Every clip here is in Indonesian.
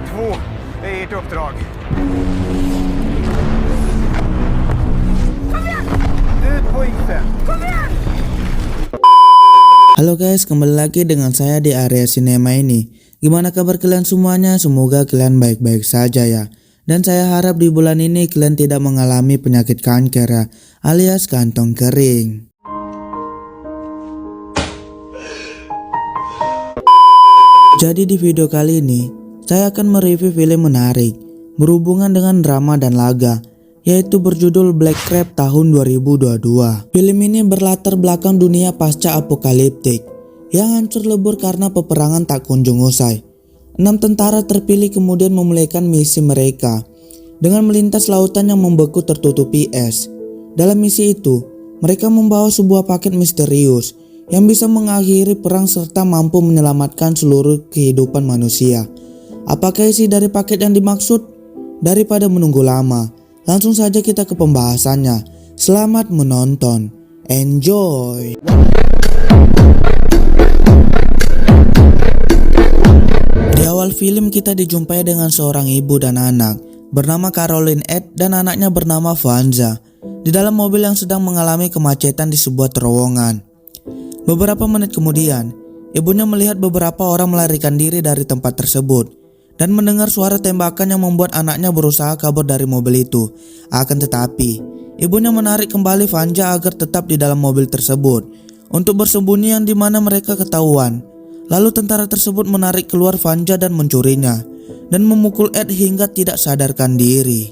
2 är ert uppdrag. Ut på isen. Halo guys, kembali lagi dengan saya di area sinema ini. Gimana kabar kalian semuanya? Semoga kalian baik-baik saja ya. Dan saya harap di bulan ini kalian tidak mengalami penyakit kanker ya, alias kantong kering. Jadi di video kali ini, saya akan mereview film menarik berhubungan dengan drama dan laga, yaitu berjudul Black Crab tahun 2022. Film ini berlatar belakang dunia pasca apokaliptik yang hancur lebur karena peperangan tak kunjung usai. 6 tentara terpilih kemudian memulaikan misi mereka dengan melintas lautan yang membeku tertutupi es. Dalam misi itu, mereka membawa sebuah paket misterius yang bisa mengakhiri perang serta mampu menyelamatkan seluruh kehidupan manusia. Apakah isi dari paket yang dimaksud? Daripada menunggu lama, langsung saja kita ke pembahasannya. Selamat menonton. Enjoy. Di awal film kita dijumpai dengan seorang ibu dan anak bernama Caroline Ed dan anaknya bernama Vanza di dalam mobil yang sedang mengalami kemacetan di sebuah terowongan. Beberapa menit kemudian, ibunya melihat beberapa orang melarikan diri dari tempat tersebut dan mendengar suara tembakan yang membuat anaknya berusaha kabur dari mobil itu. Akan tetapi, ibunya menarik kembali Vanza agar tetap di dalam mobil tersebut untuk bersembunyi yang dimana mereka ketahuan. Lalu tentara tersebut menarik keluar Vanza dan mencurinya dan memukul Ed hingga tidak sadarkan diri.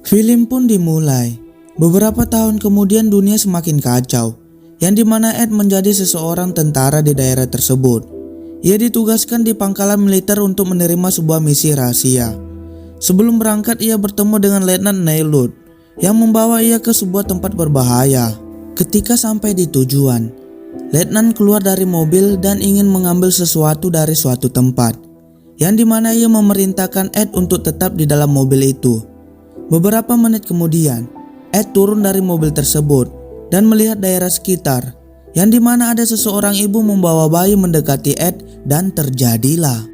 Film pun dimulai. Beberapa tahun kemudian dunia semakin kacau, yang dimana Ed menjadi seseorang tentara di daerah tersebut. Ia ditugaskan di pangkalan militer untuk menerima sebuah misi rahasia. Sebelum berangkat, ia bertemu dengan Letnan Nailud yang membawa ia ke sebuah tempat berbahaya. Ketika sampai di tujuan, Letnan keluar dari mobil dan ingin mengambil sesuatu dari suatu tempat, yang dimana ia memerintahkan Ed untuk tetap di dalam mobil itu. Beberapa menit kemudian, Ed turun dari mobil tersebut dan melihat daerah sekitar, yang dimana ada seseorang ibu membawa bayi mendekati Ed dan terjadilah.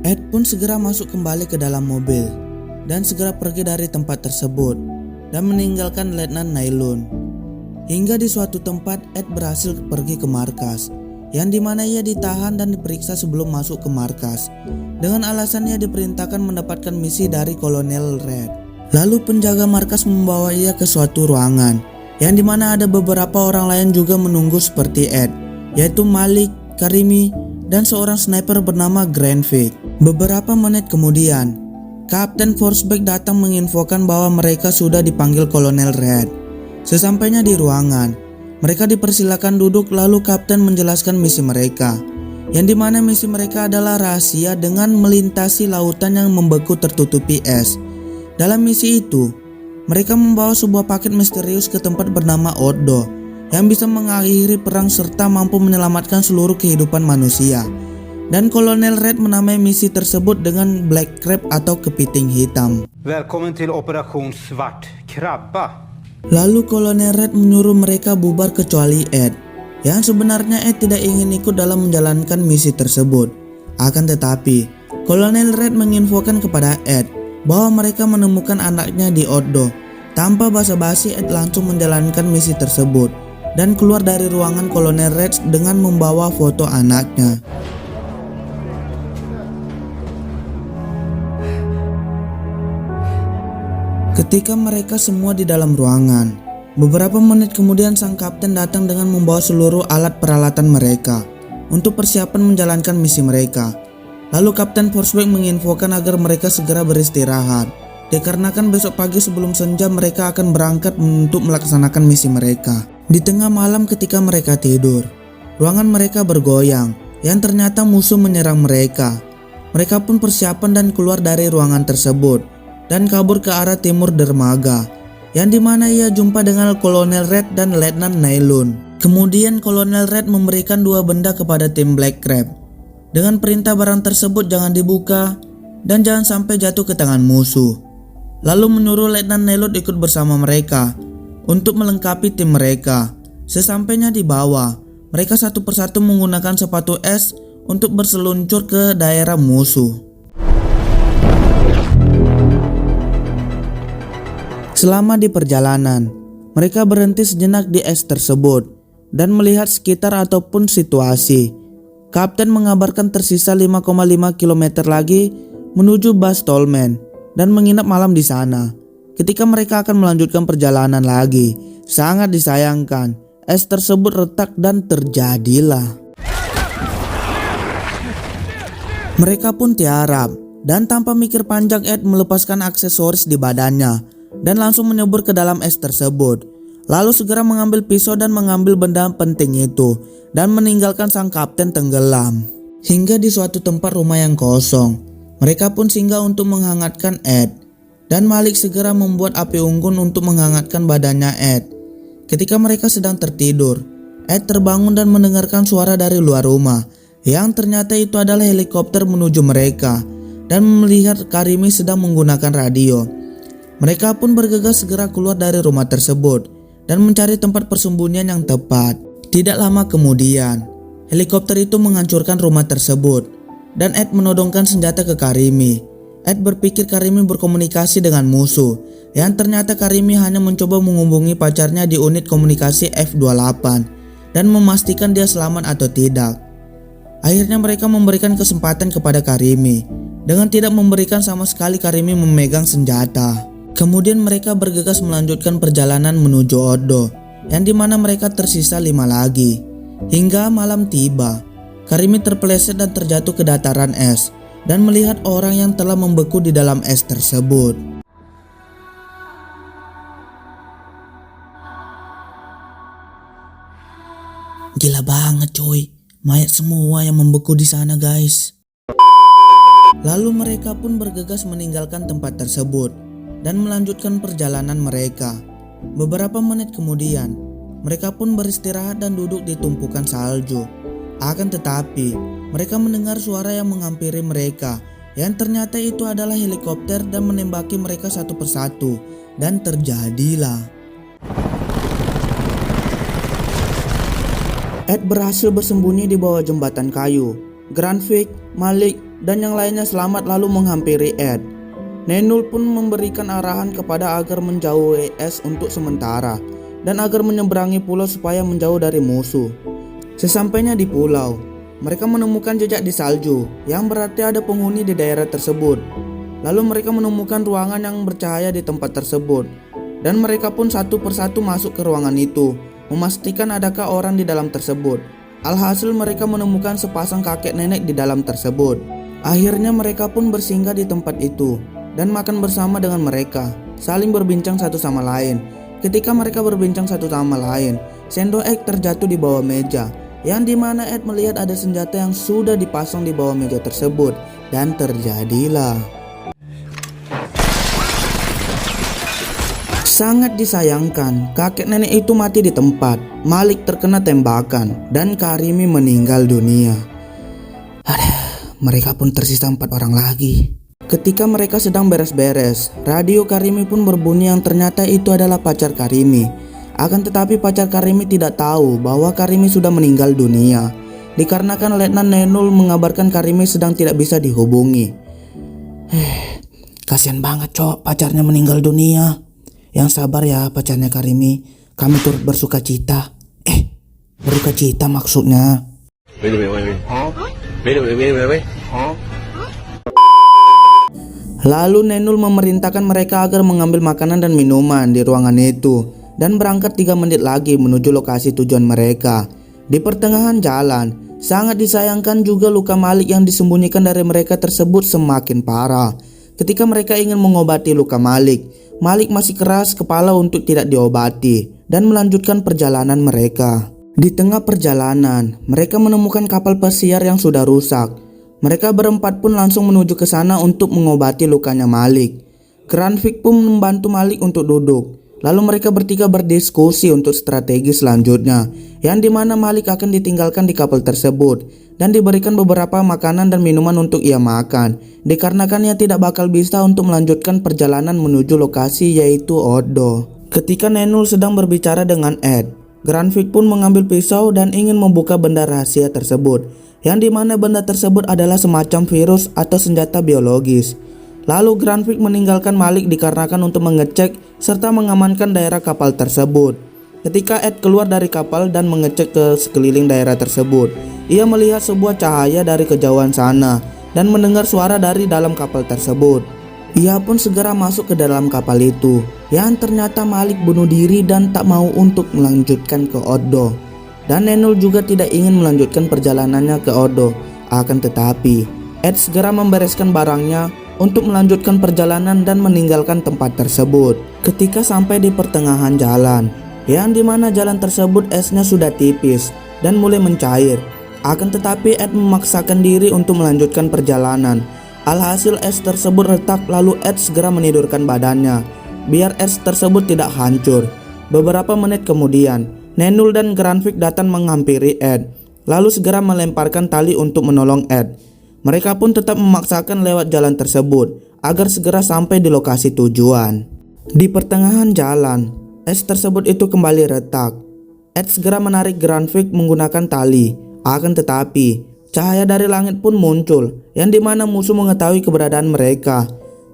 Ed pun segera masuk kembali ke dalam mobil dan segera pergi dari tempat tersebut dan meninggalkan Letnan Nailun. Hingga di suatu tempat Ed berhasil pergi ke markas, yang dimana ia ditahan dan diperiksa sebelum masuk ke markas dengan alasan ia diperintahkan mendapatkan misi dari Kolonel Red. Lalu penjaga markas membawa ia ke suatu ruangan, yang dimana ada beberapa orang lain juga menunggu seperti Ed, yaitu Malik, Karimi, dan seorang sniper bernama Granvik. Beberapa menit kemudian, Kapten Forsberg datang menginfokan bahwa mereka sudah dipanggil Kolonel Red. Sesampainya di ruangan, mereka dipersilakan duduk lalu Kapten menjelaskan misi mereka, yang dimana misi mereka adalah rahasia dengan melintasi lautan yang membeku tertutupi es. Dalam misi itu, mereka membawa sebuah paket misterius ke tempat bernama Oddo yang bisa mengakhiri perang serta mampu menyelamatkan seluruh kehidupan manusia. Dan Kolonel Red menamai misi tersebut dengan Black Crab atau kepiting hitam. Välkommen till Operation Svart Krabba. Lalu Kolonel Red menyuruh mereka bubar kecuali Ed, yang sebenarnya Ed tidak ingin ikut dalam menjalankan misi tersebut. Akan tetapi, Kolonel Red menginfokan kepada Ed bahwa mereka menemukan anaknya di Oddo. Tanpa basa-basi, Ed langsung menjalankan misi tersebut dan keluar dari ruangan Kolonel Red dengan membawa foto anaknya. Ketika mereka semua di dalam ruangan, beberapa menit kemudian sang kapten datang dengan membawa seluruh alat peralatan mereka untuk persiapan menjalankan misi mereka. Lalu Kapten Forsberg menginfokan agar mereka segera beristirahat, dikarenakan besok pagi sebelum senja mereka akan berangkat untuk melaksanakan misi mereka. Di tengah malam ketika mereka tidur, ruangan mereka bergoyang, yang ternyata musuh menyerang mereka. Mereka pun persiapan dan keluar dari ruangan tersebut dan kabur ke arah timur dermaga, yang dimana ia jumpa dengan Kolonel Red dan Letnan Nailun. Kemudian Kolonel Red memberikan 2 benda kepada tim Black Crab dengan perintah barang tersebut jangan dibuka dan jangan sampai jatuh ke tangan musuh. Lalu menyuruh Letnan Nailun ikut bersama mereka untuk melengkapi tim mereka. Sesampainya di bawah, mereka satu persatu menggunakan sepatu es untuk berseluncur ke daerah musuh. Selama di perjalanan, mereka berhenti sejenak di es tersebut dan melihat sekitar ataupun situasi. Kapten mengabarkan tersisa 5,5 km lagi menuju Bas Tolmen dan menginap malam di sana. Ketika mereka akan melanjutkan perjalanan lagi, sangat disayangkan, es tersebut retak dan terjadilah. Mereka pun tiarap dan tanpa mikir panjang Ed melepaskan aksesoris di badannya dan langsung menyebur ke dalam es tersebut. Lalu segera mengambil pisau dan mengambil benda penting itu dan meninggalkan sang kapten tenggelam. Hingga di suatu tempat rumah yang kosong, mereka pun singgah untuk menghangatkan Ed. Dan Malik segera membuat api unggun untuk menghangatkan badannya Ed. Ketika mereka sedang tertidur, Ed terbangun dan mendengarkan suara dari luar rumah, yang ternyata itu adalah helikopter menuju mereka, dan melihat Karimi sedang menggunakan radio. Mereka pun bergegas segera keluar dari rumah tersebut dan mencari tempat persembunyian yang tepat. Tidak lama kemudian, helikopter itu menghancurkan rumah tersebut dan Ed menodongkan senjata ke Karimi. Ed berpikir Karimi berkomunikasi dengan musuh, yang ternyata Karimi hanya mencoba menghubungi pacarnya di unit komunikasi F28 dan memastikan dia selamat atau tidak. Akhirnya mereka memberikan kesempatan kepada Karimi dengan tidak memberikan sama sekali Karimi memegang senjata. Kemudian mereka bergegas melanjutkan perjalanan menuju Odo, yang dimana mereka tersisa 5 lagi. Hingga malam tiba, Karimi terpeleset dan terjatuh ke dataran es dan melihat orang yang telah membeku di dalam es tersebut. Gila banget coy, mayat semua yang membeku di sana guys. Lalu mereka pun bergegas meninggalkan tempat tersebut dan melanjutkan perjalanan mereka. Beberapa menit kemudian, mereka pun beristirahat dan duduk di tumpukan salju. Akan tetapi, mereka mendengar suara yang menghampiri mereka, yang ternyata itu adalah helikopter dan menembaki mereka satu persatu. Dan terjadilah. Ed berhasil bersembunyi di bawah jembatan kayu. Granvik, Malik, dan yang lainnya selamat lalu menghampiri Ed. Nenul pun memberikan arahan kepada agar menjauhi es untuk sementara dan agar menyeberangi pulau supaya menjauh dari musuh. Sesampainya di pulau, mereka menemukan jejak di salju yang berarti ada penghuni di daerah tersebut. Lalu mereka menemukan ruangan yang bercahaya di tempat tersebut dan mereka pun satu persatu masuk ke ruangan itu, memastikan adakah orang di dalam tersebut. Alhasil mereka menemukan sepasang kakek nenek di dalam tersebut. Akhirnya mereka pun bersinggah di tempat itu dan makan bersama dengan mereka, saling berbincang satu sama lain. Ketika mereka berbincang satu sama lain, sendok Ed terjatuh di bawah meja, yang dimana Ed melihat ada senjata yang sudah dipasang di bawah meja tersebut. Dan terjadilah. Sangat disayangkan, kakek nenek itu mati di tempat. Malik terkena tembakan dan Karimi meninggal dunia. Mereka pun tersisa 4 orang lagi. Ketika mereka sedang beres-beres, radio Karimi pun berbunyi yang ternyata itu adalah pacar Karimi. Akan tetapi pacar Karimi tidak tahu bahwa Karimi sudah meninggal dunia, dikarenakan Letnan Nenul mengabarkan Karimi sedang tidak bisa dihubungi. Kasian banget cok, pacarnya meninggal dunia. Yang sabar ya pacarnya Karimi, kami turut bersuka cita. Bersuka cita maksudnya. Lalu Nenul memerintahkan mereka agar mengambil makanan dan minuman di ruangan itu dan berangkat 3 menit lagi menuju lokasi tujuan mereka. Di pertengahan jalan, sangat disayangkan juga luka Malik yang disembunyikan dari mereka tersebut semakin parah. Ketika mereka ingin mengobati luka Malik, Malik masih keras kepala untuk tidak diobati dan melanjutkan perjalanan mereka. Di tengah perjalanan, mereka menemukan kapal pesiar yang sudah rusak. Mereka berempat pun langsung menuju ke sana untuk mengobati lukanya Malik. Granvik pun membantu Malik untuk duduk. Lalu mereka bertiga berdiskusi untuk strategi selanjutnya, yang dimana Malik akan ditinggalkan di kapal tersebut dan diberikan beberapa makanan dan minuman untuk ia makan, dikarenakan ia tidak bakal bisa untuk melanjutkan perjalanan menuju lokasi yaitu Odo. Ketika Nenul sedang berbicara dengan Ed, Granvik pun mengambil pisau dan ingin membuka benda rahasia tersebut, yang dimana benda tersebut adalah semacam virus atau senjata biologis. Lalu Granvik meninggalkan Malik dikarenakan untuk mengecek serta mengamankan daerah kapal tersebut. Ketika Ed keluar dari kapal dan mengecek ke sekeliling daerah tersebut, ia melihat sebuah cahaya dari kejauhan sana dan mendengar suara dari dalam kapal tersebut. Ia pun segera masuk ke dalam kapal itu, yang ternyata Malik bunuh diri dan tak mau untuk melanjutkan ke Odo. Dan Nenul juga tidak ingin melanjutkan perjalanannya ke Odo. Akan tetapi, Ed segera membereskan barangnya untuk melanjutkan perjalanan dan meninggalkan tempat tersebut. Ketika sampai di pertengahan jalan, yang dimana jalan tersebut esnya sudah tipis dan mulai mencair. Akan tetapi Ed memaksakan diri untuk melanjutkan perjalanan. Alhasil es tersebut retak, lalu Ed segera menidurkan badannya biar es tersebut tidak hancur. Beberapa menit kemudian, Nenul dan Granvik datang menghampiri Ed, lalu segera melemparkan tali untuk menolong Ed. Mereka pun tetap memaksakan lewat jalan tersebut agar segera sampai di lokasi tujuan. Di pertengahan jalan, es tersebut itu kembali retak. Ed segera menarik Granvik menggunakan tali. Akan tetapi cahaya dari langit pun muncul, yang dimana musuh mengetahui keberadaan mereka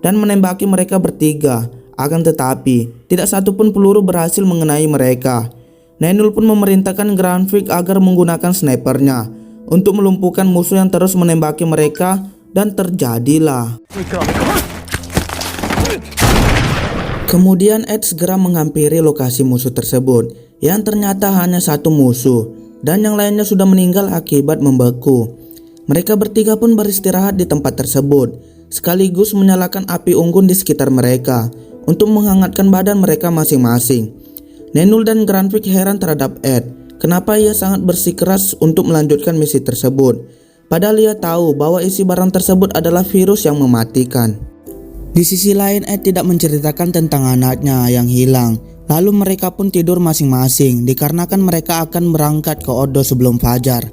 dan menembaki mereka bertiga. Akan tetapi tidak satupun peluru berhasil mengenai mereka. Nenul pun memerintahkan Granvik agar menggunakan snipernya untuk melumpuhkan musuh yang terus menembaki mereka, dan terjadilah. Kemudian Ed segera menghampiri lokasi musuh tersebut, yang ternyata hanya satu musuh dan yang lainnya sudah meninggal akibat membeku. Mereka bertiga pun beristirahat di tempat tersebut, sekaligus menyalakan api unggun di sekitar mereka untuk menghangatkan badan mereka masing-masing. Nenul dan Granvik heran terhadap Ed, kenapa ia sangat bersikeras untuk melanjutkan misi tersebut, padahal ia tahu bahwa isi barang tersebut adalah virus yang mematikan. Di sisi lain, Ed tidak menceritakan tentang anaknya yang hilang. Lalu mereka pun tidur masing-masing dikarenakan mereka akan berangkat ke Odo sebelum fajar.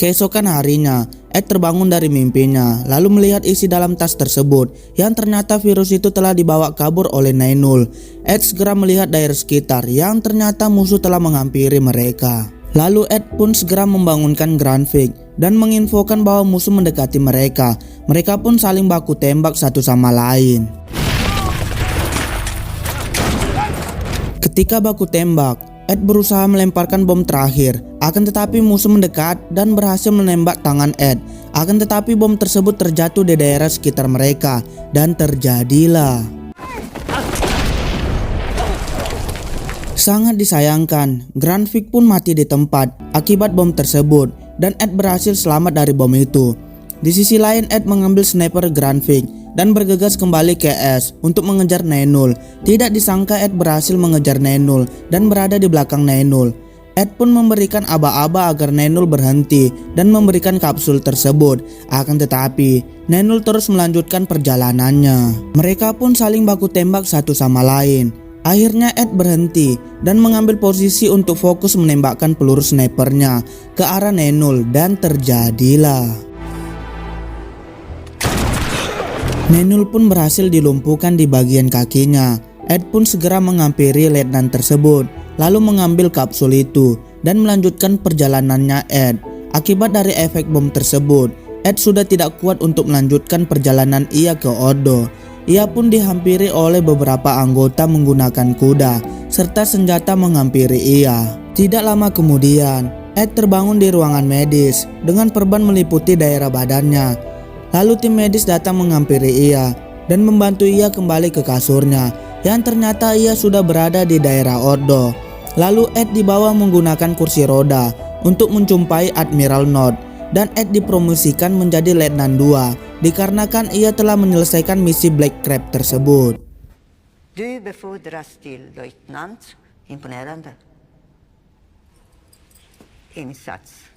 Keesokan harinya, Ed terbangun dari mimpinya lalu melihat isi dalam tas tersebut, yang ternyata virus itu telah dibawa kabur oleh Nenul. Ed segera melihat daerah sekitar, yang ternyata musuh telah menghampiri mereka. Lalu Ed pun segera membangunkan Granvik dan menginfokan bahwa musuh mendekati mereka. Mereka pun saling baku tembak satu sama lain. Ketika baku tembak, Ed berusaha melemparkan bom terakhir. Akan tetapi musuh mendekat dan berhasil menembak tangan Ed. Akan tetapi bom tersebut terjatuh di daerah sekitar mereka, dan terjadilah. Sangat disayangkan, Granvik pun mati di tempat akibat bom tersebut, dan Ed berhasil selamat dari bom itu. Di sisi lain, Ed mengambil sniper Granvik dan bergegas kembali ke Es untuk mengejar Nenul. Tidak disangka Ed berhasil mengejar Nenul dan berada di belakang Nenul. Ed pun memberikan aba-aba agar Nenul berhenti dan memberikan kapsul tersebut. Akan tetapi Nenul terus melanjutkan perjalanannya. Mereka pun saling baku tembak satu sama lain. Akhirnya Ed berhenti dan mengambil posisi untuk fokus menembakkan peluru snipernya ke arah Nenul, dan terjadilah. Nenul pun berhasil dilumpuhkan di bagian kakinya. Ed pun segera menghampiri letnan tersebut, lalu mengambil kapsul itu dan melanjutkan perjalanannya Ed. Akibat dari efek bom tersebut, Ed sudah tidak kuat untuk melanjutkan perjalanan ia ke Odo. Ia pun dihampiri oleh beberapa anggota menggunakan kuda serta senjata menghampiri ia. Tidak lama kemudian, Ed terbangun di ruangan medis dengan perban meliputi daerah badannya. Lalu tim medis datang menghampiri ia dan membantu ia kembali ke kasurnya, yang ternyata ia sudah berada di daerah Odo. Lalu Ed dibawa menggunakan kursi roda untuk menjumpai Admiral Nod, dan Ed dipromosikan menjadi Letnan 2 dikarenakan ia telah menyelesaikan misi Black Crab tersebut. Du befordras till löjtnant. Imponerande insats.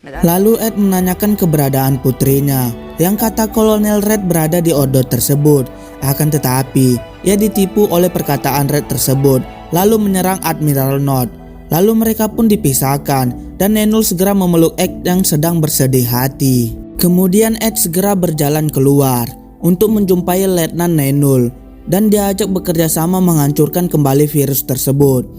Lalu Ed menanyakan keberadaan putrinya, yang kata Kolonel Red berada di Odo tersebut. Akan tetapi ia ditipu oleh perkataan Red tersebut, lalu menyerang Admiral Nod. Lalu mereka pun dipisahkan dan Nenul segera memeluk Ed yang sedang bersedih hati. Kemudian Ed segera berjalan keluar untuk menjumpai Letnan Nenul dan diajak bekerja sama menghancurkan kembali virus tersebut.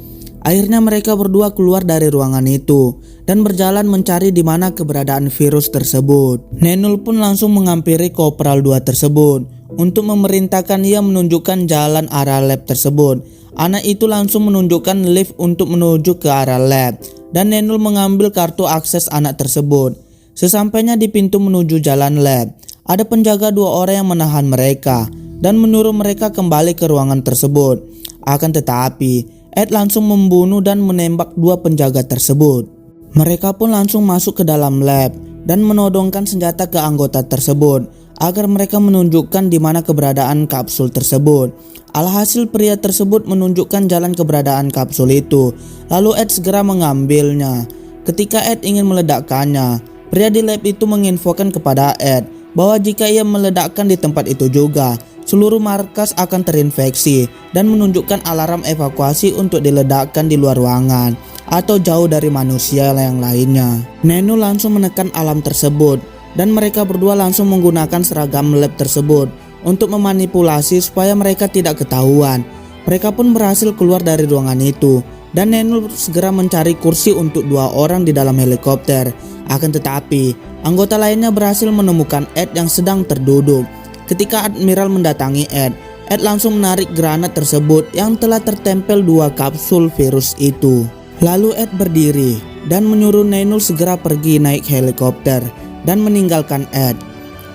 Akhirnya mereka berdua keluar dari ruangan itu dan berjalan mencari di mana keberadaan virus tersebut. Nenul pun langsung menghampiri Kopral 2 tersebut untuk memerintahkan ia menunjukkan jalan arah lab tersebut. Anak itu langsung menunjukkan lift untuk menuju ke arah lab dan Nenul mengambil kartu akses anak tersebut. Sesampainya di pintu menuju jalan lab, ada penjaga 2 orang yang menahan mereka dan menyuruh mereka kembali ke ruangan tersebut. Akan tetapi Ed langsung membunuh dan menembak 2 penjaga tersebut. Mereka pun langsung masuk ke dalam lab dan menodongkan senjata ke anggota tersebut agar mereka menunjukkan di mana keberadaan kapsul tersebut. Alhasil pria tersebut menunjukkan jalan keberadaan kapsul itu. Lalu Ed segera mengambilnya. Ketika Ed ingin meledakkannya, pria di lab itu menginfokan kepada Ed bahwa jika ia meledakkan di tempat itu juga, seluruh markas akan terinfeksi dan menunjukkan alarm evakuasi untuk diledakkan di luar ruangan atau jauh dari manusia yang lainnya. Nenul langsung menekan alarm tersebut dan mereka berdua langsung menggunakan seragam lab tersebut untuk memanipulasi supaya mereka tidak ketahuan. Mereka pun berhasil keluar dari ruangan itu dan Nenul segera mencari kursi untuk 2 orang di dalam helikopter. Akan tetapi anggota lainnya berhasil menemukan Ed yang sedang terduduk. Ketika Admiral mendatangi Ed langsung menarik granat tersebut yang telah tertempel 2 kapsul virus itu. Lalu Ed berdiri dan menyuruh Nenul segera pergi naik helikopter dan meninggalkan Ed.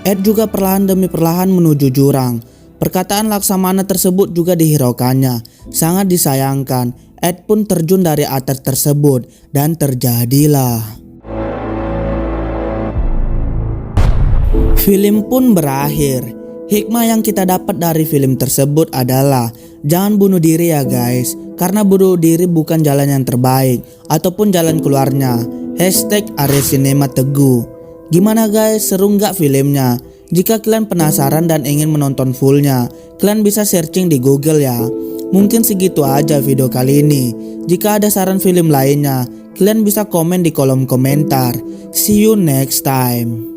Ed juga perlahan demi perlahan menuju jurang. Perkataan Laksamana tersebut juga dihiraukannya. Sangat disayangkan, Ed pun terjun dari atas tersebut dan terjadilah. Film pun berakhir. Hikmah yang kita dapat dari film tersebut adalah jangan bunuh diri ya guys, karena bunuh diri bukan jalan yang terbaik ataupun jalan keluarnya. #Arya Teguh. Gimana guys, seru nggak filmnya? Jika kalian penasaran dan ingin menonton fullnya, kalian bisa searching di Google ya. Mungkin segitu aja video kali ini. Jika ada saran film lainnya, kalian bisa komen di kolom komentar. See you next time.